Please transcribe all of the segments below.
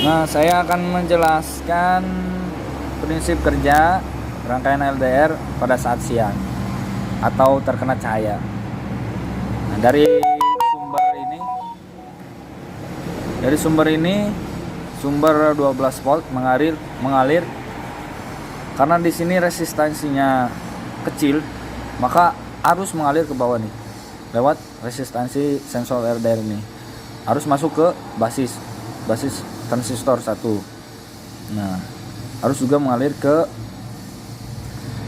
Nah, saya akan menjelaskan prinsip kerja rangkaian LDR pada saat siang atau terkena cahaya. Nah, dari sumber 12 volt mengalir karena di sini resistansinya kecil, maka arus mengalir ke bawah nih lewat resistansi sensor LDR ini. Arus masuk ke basis transistor 1. Nah, harus juga mengalir ke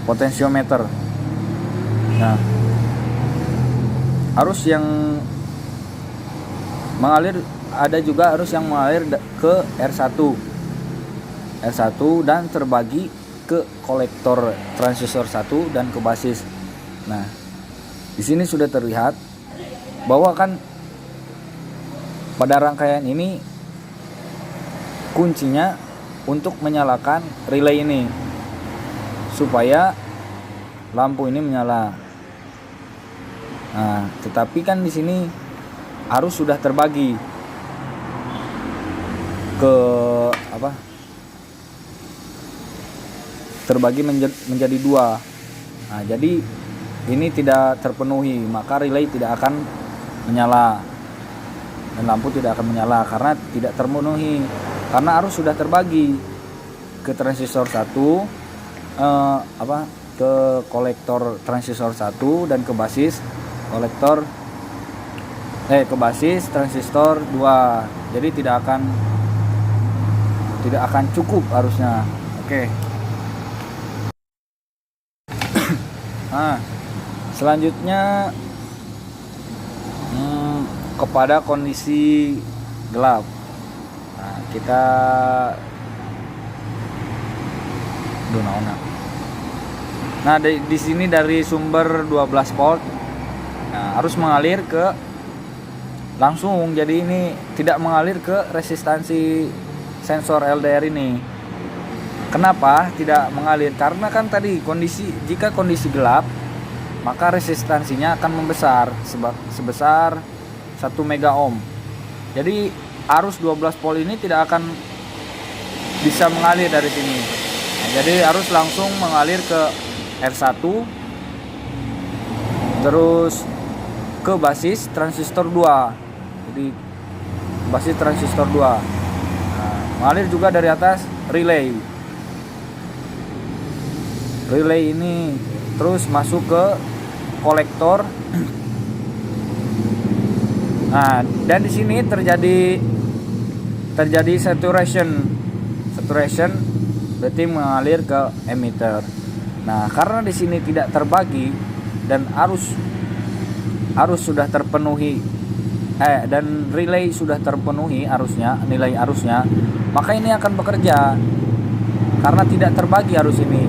potensiometer. Nah, arus yang mengalir ada juga arus yang mengalir ke R1 dan terbagi ke kolektor transistor 1 dan ke basis. Nah, di sini sudah terlihat bahwa kan pada rangkaian ini kuncinya untuk menyalakan relay ini supaya lampu ini menyala. Nah, tetapi kan di sini arus sudah terbagi ke terbagi menjadi dua. Nah, jadi ini tidak terpenuhi, maka relay tidak akan menyala dan lampu tidak akan menyala karena tidak terpenuhi, karena arus sudah terbagi ke transistor 1 ke kolektor transistor 1 dan ke basis transistor 2. Jadi tidak akan cukup arusnya. Oke. Nah, selanjutnya kepada kondisi gelap. Nah, kita Nah, di sini dari sumber 12 volt. Nah, harus mengalir ke langsung. Jadi ini tidak mengalir ke resistansi sensor LDR ini. Kenapa tidak mengalir? Karena kan tadi jika kondisi gelap, maka resistansinya akan membesar sebesar 1 mega ohm. Jadi arus 12 volt ini tidak akan bisa mengalir dari sini. Nah, jadi harus langsung mengalir ke R1 terus ke basis transistor 2. Jadi basis transistor 2. Nah, mengalir juga dari atas relay ini terus masuk ke kolektor. Nah, dan di sini terjadi saturation berarti mengalir ke emitter. Nah, karena di sini tidak terbagi dan arus sudah terpenuhi dan relay sudah terpenuhi nilai arusnya, maka ini akan bekerja karena tidak terbagi arus ini.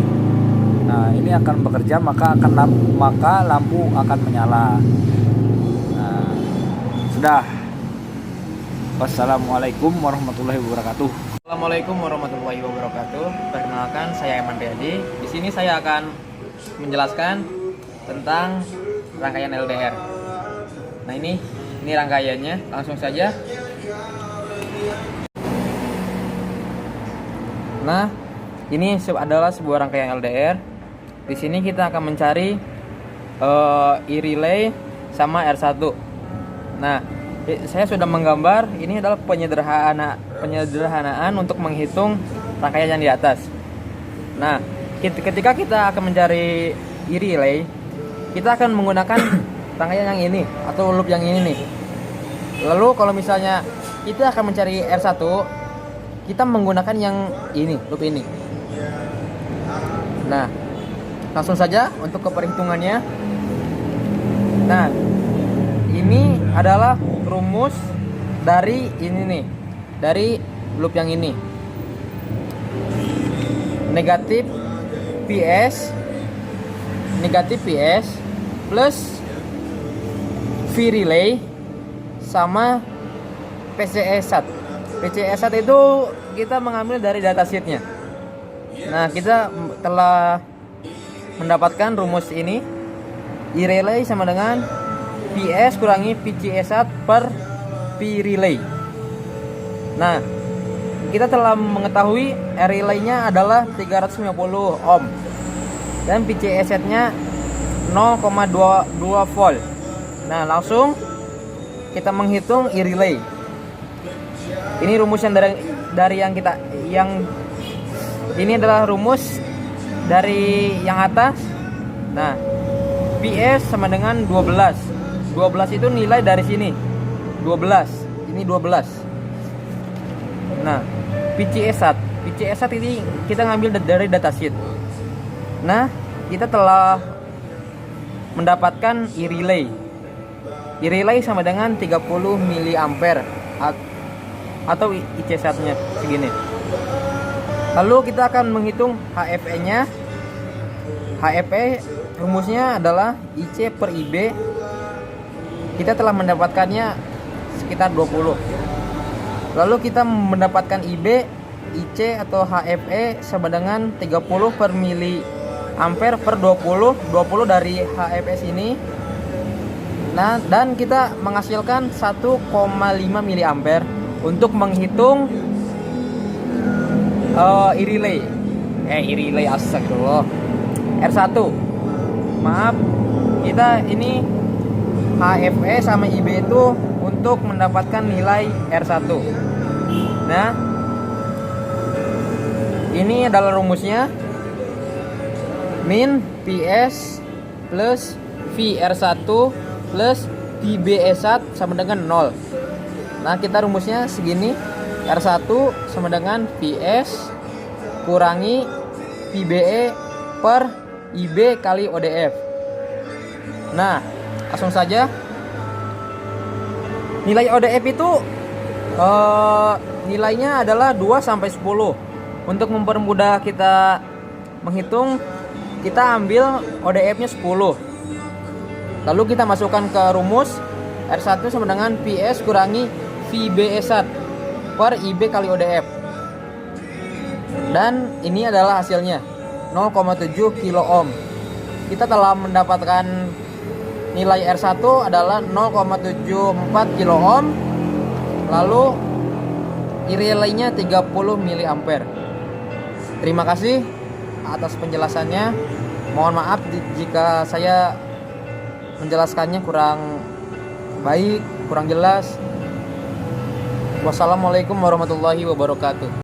Nah, ini akan bekerja, maka lampu akan menyala. Nah, sudah. Wassalamualaikum warahmatullahi wabarakatuh. Assalamualaikum warahmatullahi wabarakatuh. Perkenalkan, saya Eman Riyadi. Di sini saya akan menjelaskan tentang rangkaian LDR. Nah, ini rangkaiannya. Langsung saja. Nah, ini adalah sebuah rangkaian LDR. Di sini kita akan mencari e-relay sama R1. Nah, saya sudah menggambar. Ini adalah penyederhanaan untuk menghitung rangkaian yang di atas. Nah, ketika kita akan mencari e-relay, kita akan menggunakan rangkaian yang ini atau loop yang ini nih. Lalu kalau misalnya kita akan mencari R1, kita menggunakan yang ini, loop ini. Nah, langsung saja untuk perhitungannya. Nah, ini adalah rumus dari ini nih, dari loop yang ini. Negatif PS plus V relay sama PCE-SAT. PCE-SAT itu kita mengambil dari datasheetnya. Nah, kita telah mendapatkan rumus ini. E-relay sama dengan PS kurangi PCE-SAT per V relay. Nah, kita telah mengetahui R relay-nya adalah 350 ohm dan PCE-nya 0,22 volt. Nah, langsung kita menghitung I relay. Ini rumus yang dari yang ini adalah rumus dari yang atas. Nah, PS sama dengan 12. 12 itu nilai dari sini. 12. Ini 12. Nah, PCE1 ini kita ngambil dari datasheet. Nah, kita telah mendapatkan I relay. I relay sama dengan 30 mA atau IC1-nya segini. Lalu kita akan menghitung HFE-nya. HFE rumusnya adalah IC per IB. Kita telah mendapatkannya sekitar 20. Lalu kita mendapatkan IB, IC atau HFE sama dengan 30 per mili ampere per 20 dari HFE sini. Nah, dan kita menghasilkan 1,5 mili ampere untuk menghitung I relay astagfirullah R1. Maaf, kita ini HFE sama IB itu untuk mendapatkan nilai R1. Nah, ini adalah rumusnya. Min PS plus VR1 plus PBE1 sama dengan 0. Nah, kita rumusnya segini. R1 sama dengan PS kurangi PBE per IB kali ODF. Nah, langsung saja. Nilai ODF itu nilainya adalah 2 sampai 10. Untuk mempermudah kita menghitung, kita ambil ODF-nya 10. Lalu kita masukkan ke rumus R1 sama dengan PS kurangi VBE1 per IB kali ODF. Dan ini adalah hasilnya 0,7 kilo ohm. Kita telah mendapatkan nilai R1 adalah 0,74 kilo ohm. Lalu I relay-nya 30 mA. Terima kasih atas penjelasannya. Mohon maaf jika saya menjelaskannya kurang baik, kurang jelas. Wassalamualaikum warahmatullahi wabarakatuh.